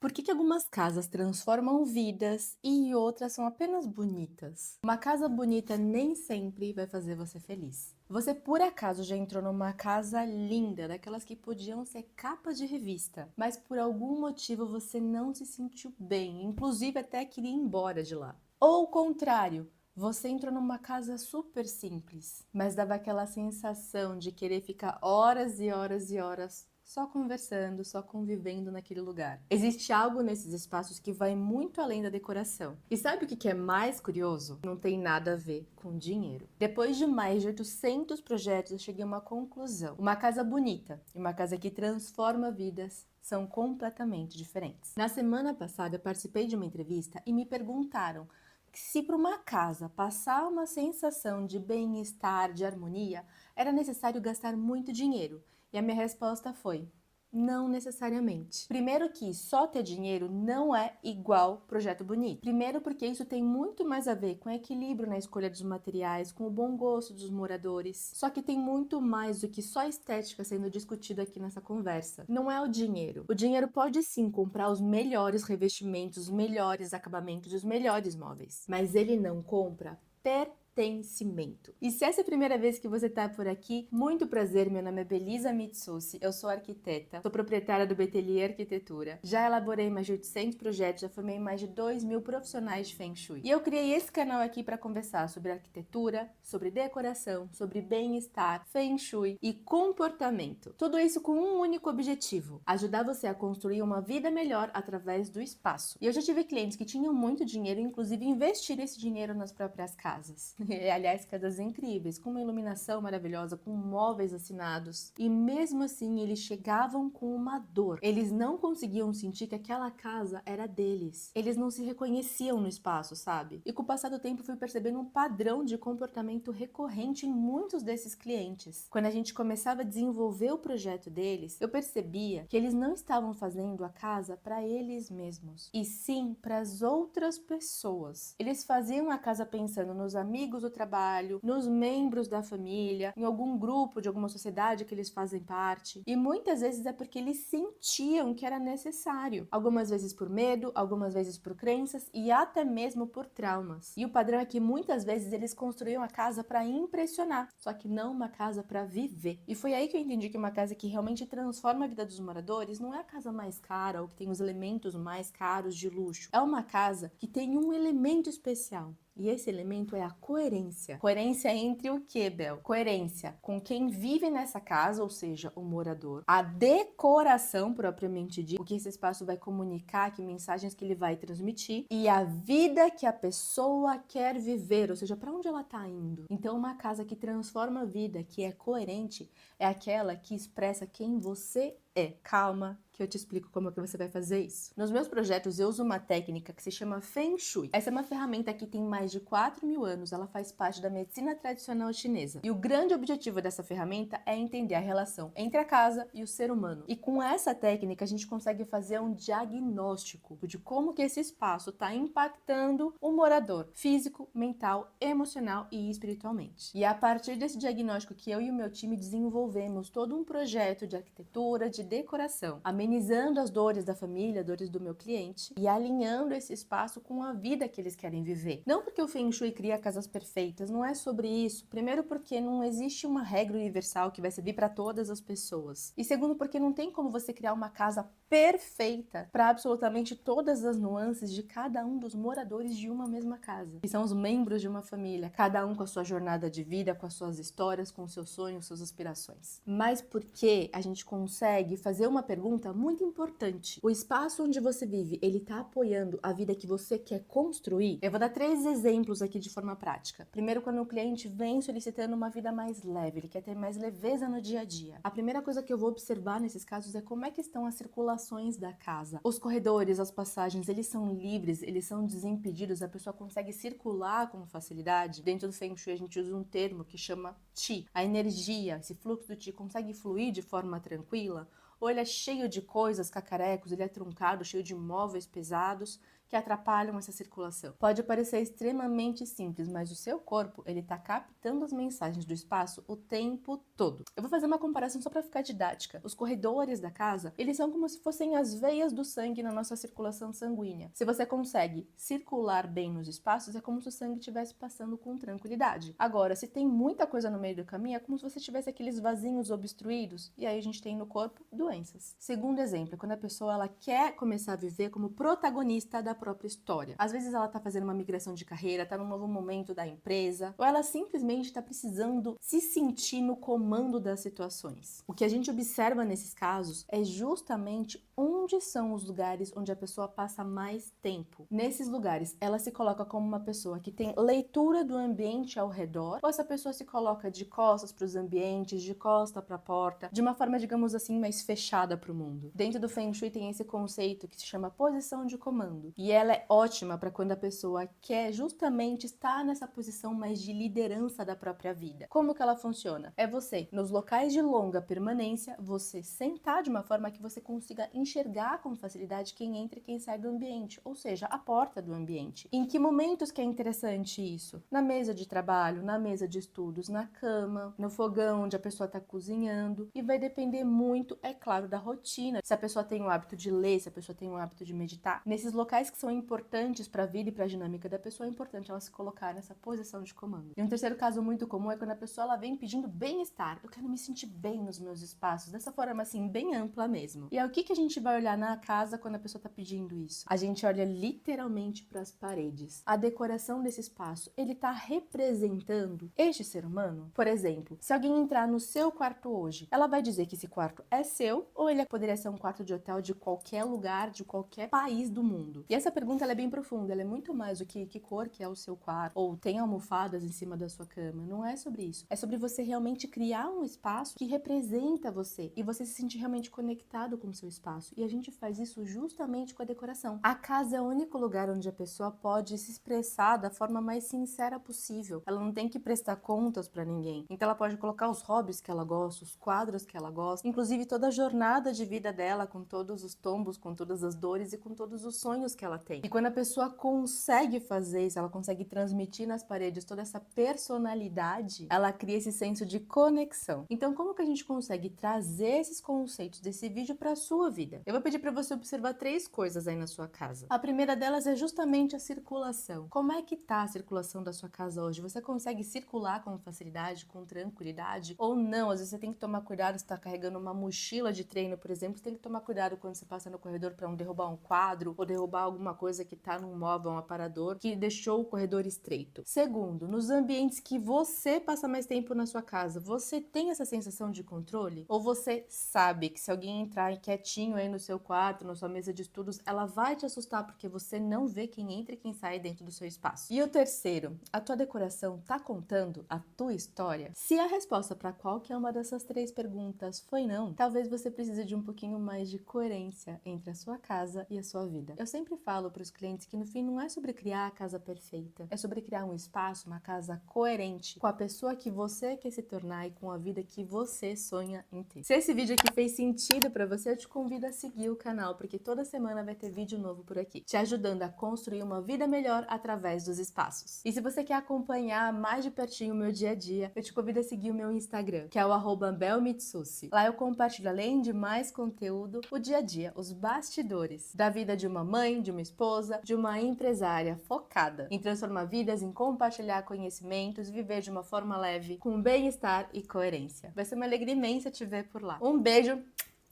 Por que algumas casas transformam vidas e outras são apenas bonitas? Uma casa bonita nem sempre vai fazer você feliz. Você por acaso já entrou numa casa linda, daquelas que podiam ser capas de revista, mas por algum motivo você não se sentiu bem, inclusive até queria ir embora de lá? Ou o contrário, você entrou numa casa super simples, mas dava aquela sensação de querer ficar horas e horas e horas só conversando, só convivendo naquele lugar. Existe algo nesses espaços que vai muito além da decoração. E sabe o que é mais curioso? Não tem nada a ver com dinheiro. Depois de mais de 800 projetos, eu cheguei a uma conclusão. Uma casa bonita e uma casa que transforma vidas são completamente diferentes. Na semana passada, eu participei de uma entrevista e me perguntaram se para uma casa passar uma sensação de bem-estar, de harmonia, era necessário gastar muito dinheiro. E a minha resposta foi: não necessariamente. Primeiro que só ter dinheiro não é igual projeto bonito. Primeiro porque isso tem muito mais a ver com equilíbrio na escolha dos materiais, com o bom gosto dos moradores. Só que tem muito mais do que só estética sendo discutido aqui nessa conversa. Não é o dinheiro. O dinheiro pode sim comprar os melhores revestimentos, os melhores acabamentos, os melhores móveis, mas ele não compra pertencimento. E se essa é a primeira vez que você está por aqui, muito prazer, meu nome é Belisa Mitsusi, eu sou arquiteta, sou proprietária do Betelier Arquitetura, já elaborei mais de 800 projetos, já formei mais de 2.000 profissionais de Feng Shui. E eu criei esse canal aqui para conversar sobre arquitetura, sobre decoração, sobre bem-estar, Feng Shui e comportamento. Tudo isso com um único objetivo: ajudar você a construir uma vida melhor através do espaço. E eu já tive clientes que tinham muito dinheiro, inclusive investiram esse dinheiro nas próprias casas. Aliás, casas incríveis, com uma iluminação maravilhosa, com móveis assinados. E mesmo assim, eles chegavam com uma dor. Eles não conseguiam sentir que aquela casa era deles. Eles não se reconheciam no espaço, sabe? E com o passar do tempo, fui percebendo um padrão de comportamento recorrente em muitos desses clientes. Quando a gente começava a desenvolver o projeto deles, eu percebia que eles não estavam fazendo a casa para eles mesmos, e sim para as outras pessoas. Eles faziam a casa pensando nos amigos do trabalho, nos membros da família, em algum grupo de alguma sociedade que eles fazem parte. E muitas vezes é porque eles sentiam que era necessário. Algumas vezes por medo, algumas vezes por crenças e até mesmo por traumas. E o padrão é que muitas vezes eles construíam a casa para impressionar, só que não uma casa para viver. E foi aí que eu entendi que uma casa que realmente transforma a vida dos moradores não é a casa mais cara ou que tem os elementos mais caros de luxo. É uma casa que tem um elemento especial. E esse elemento é a coerência. Coerência entre o que, Bel? Coerência com quem vive nessa casa, ou seja, o morador. A decoração, propriamente dita, o que esse espaço vai comunicar, que mensagens que ele vai transmitir. E a vida que a pessoa quer viver, ou seja, para onde ela está indo. Então, uma casa que transforma a vida, que é coerente, é aquela que expressa quem você é. Calma, que eu te explico como é que você vai fazer isso. Nos meus projetos eu uso uma técnica que se chama Feng Shui. Essa é uma ferramenta que tem mais de 4.000 anos, ela faz parte da medicina tradicional chinesa. E o grande objetivo dessa ferramenta é entender a relação entre a casa e o ser humano. E com essa técnica a gente consegue fazer um diagnóstico de como que esse espaço está impactando o morador, físico, mental, emocional e espiritualmente. E é a partir desse diagnóstico que eu e o meu time desenvolvemos todo um projeto de arquitetura, de decoração, amenizando as dores da família, dores do meu cliente e alinhando esse espaço com a vida que eles querem viver. Não porque o Feng Shui cria casas perfeitas, não é sobre isso. Primeiro porque não existe uma regra universal que vai servir para todas as pessoas. E segundo porque não tem como você criar uma casa perfeita para absolutamente todas as nuances de cada um dos moradores de uma mesma casa. Que são os membros de uma família, cada um com a sua jornada de vida, com as suas histórias, com os seus sonhos, suas aspirações. Mas porque a gente consegue fazer uma pergunta muito importante. O espaço onde você vive, ele tá apoiando a vida que você quer construir? Eu vou dar 3 exemplos aqui de forma prática. Primeiro, quando o cliente vem solicitando uma vida mais leve, ele quer ter mais leveza no dia a dia. A primeira coisa que eu vou observar nesses casos é como é que estão as circulações da casa. Os corredores, as passagens, eles são livres, eles são desimpedidos, a pessoa consegue circular com facilidade. Dentro do Feng Shui a gente usa um termo que chama Qi. A energia, esse fluxo do Qi consegue fluir de forma tranquila, ou ele é cheio de coisas, cacarecos, ele é truncado, cheio de móveis pesados que atrapalham essa circulação. Pode parecer extremamente simples, mas o seu corpo, ele tá captando as mensagens do espaço o tempo todo. Eu vou fazer uma comparação só para ficar didática. Os corredores da casa, eles são como se fossem as veias do sangue na nossa circulação sanguínea. Se você consegue circular bem nos espaços, é como se o sangue estivesse passando com tranquilidade. Agora, se tem muita coisa no meio do caminho, é como se você tivesse aqueles vasinhos obstruídos, e aí a gente tem no corpo doenças. Segundo exemplo, quando a pessoa ela quer começar a viver como protagonista da própria história. Às vezes ela tá fazendo uma migração de carreira, tá num novo momento da empresa, ou ela simplesmente tá precisando se sentir no comando das situações. O que a gente observa nesses casos é justamente onde são os lugares onde a pessoa passa mais tempo. Nesses lugares, ela se coloca como uma pessoa que tem leitura do ambiente ao redor, ou essa pessoa se coloca de costas para os ambientes, de costa para a porta, de uma forma, digamos assim, mais fechada para o mundo. Dentro do Feng Shui tem esse conceito que se chama posição de comando. E ela é ótima para quando a pessoa quer justamente estar nessa posição mais de liderança da própria vida. Como que ela funciona? É você, nos locais de longa permanência, você sentar de uma forma que você consiga enxergar com facilidade quem entra e quem sai do ambiente, ou seja, a porta do ambiente. Em que momentos que é interessante isso? Na mesa de trabalho, na mesa de estudos, na cama, no fogão onde a pessoa está cozinhando, e vai depender muito, é claro, da rotina. Se a pessoa tem o hábito de ler, se a pessoa tem o hábito de meditar, nesses locais que são importantes para a vida e para a dinâmica da pessoa, é importante ela se colocar nessa posição de comando. E um terceiro caso muito comum é quando a pessoa ela vem pedindo bem-estar. Eu quero me sentir bem nos meus espaços, dessa forma assim, bem ampla mesmo. E aí o que a gente vai olhar na casa quando a pessoa está pedindo isso? A gente olha literalmente para as paredes. A decoração desse espaço, ele está representando este ser humano? Por exemplo, se alguém entrar no seu quarto hoje, ela vai dizer que esse quarto é seu ou ele poderia ser um quarto de hotel de qualquer lugar, de qualquer país do mundo? E essa pergunta ela é bem profunda, ela é muito mais do que cor que é o seu quarto, ou tem almofadas em cima da sua cama. Não é sobre isso. É sobre você realmente criar um espaço que representa você e você se sentir realmente conectado com o seu espaço. E a gente faz isso justamente com a decoração. A casa é o único lugar onde a pessoa pode se expressar da forma mais sincera possível. Ela não tem que prestar contas pra ninguém. Então ela pode colocar os hobbies que ela gosta, os quadros que ela gosta, inclusive toda a jornada de vida dela, com todos os tombos, com todas as dores e com todos os sonhos que ela tem. E quando a pessoa consegue fazer isso, ela consegue transmitir nas paredes toda essa personalidade, ela cria esse senso de conexão. Então, como que a gente consegue trazer esses conceitos desse vídeo para a sua vida? Eu vou pedir para você observar 3 coisas aí na sua casa. A primeira delas é justamente a circulação. Como é que tá a circulação da sua casa hoje? Você consegue circular com facilidade, com tranquilidade ou não? Às vezes você tem que tomar cuidado, se está carregando uma mochila de treino, por exemplo, você tem que tomar cuidado quando você passa no corredor para não derrubar um quadro ou derrubar alguma coisa que está num móvel, um aparador que deixou o corredor estreito. Segundo, nos ambientes que você passa mais tempo na sua casa, você tem essa sensação de controle? Ou você sabe que se alguém entrar quietinho aí no seu quarto, na sua mesa de estudos, ela vai te assustar porque você não vê quem entra e quem sai dentro do seu espaço? E o terceiro, a tua decoração tá contando a tua história? Se a resposta para qualquer uma dessas 3 perguntas foi não, talvez você precise de um pouquinho mais de coerência entre a sua casa e a sua vida. Eu sempre falo para os clientes que no fim não é sobre criar a casa perfeita, é sobre criar um espaço, uma casa coerente com a pessoa que você quer se tornar e com a vida que você sonha em ter. Se esse vídeo aqui fez sentido para você, eu te convido a seguir o canal, porque toda semana vai ter vídeo novo por aqui, te ajudando a construir uma vida melhor através dos espaços. E se você quer acompanhar mais de pertinho o meu dia a dia, eu te convido a seguir o meu Instagram, que é o @belmitsushi. Lá eu compartilho, além de mais conteúdo, o dia a dia, os bastidores da vida de uma mãe, de uma esposa, de uma empresária focada em transformar vidas, em compartilhar conhecimentos, viver de uma forma leve, com bem-estar e coerência. Vai ser uma alegria imensa te ver por lá. Um beijo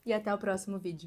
e até o próximo vídeo.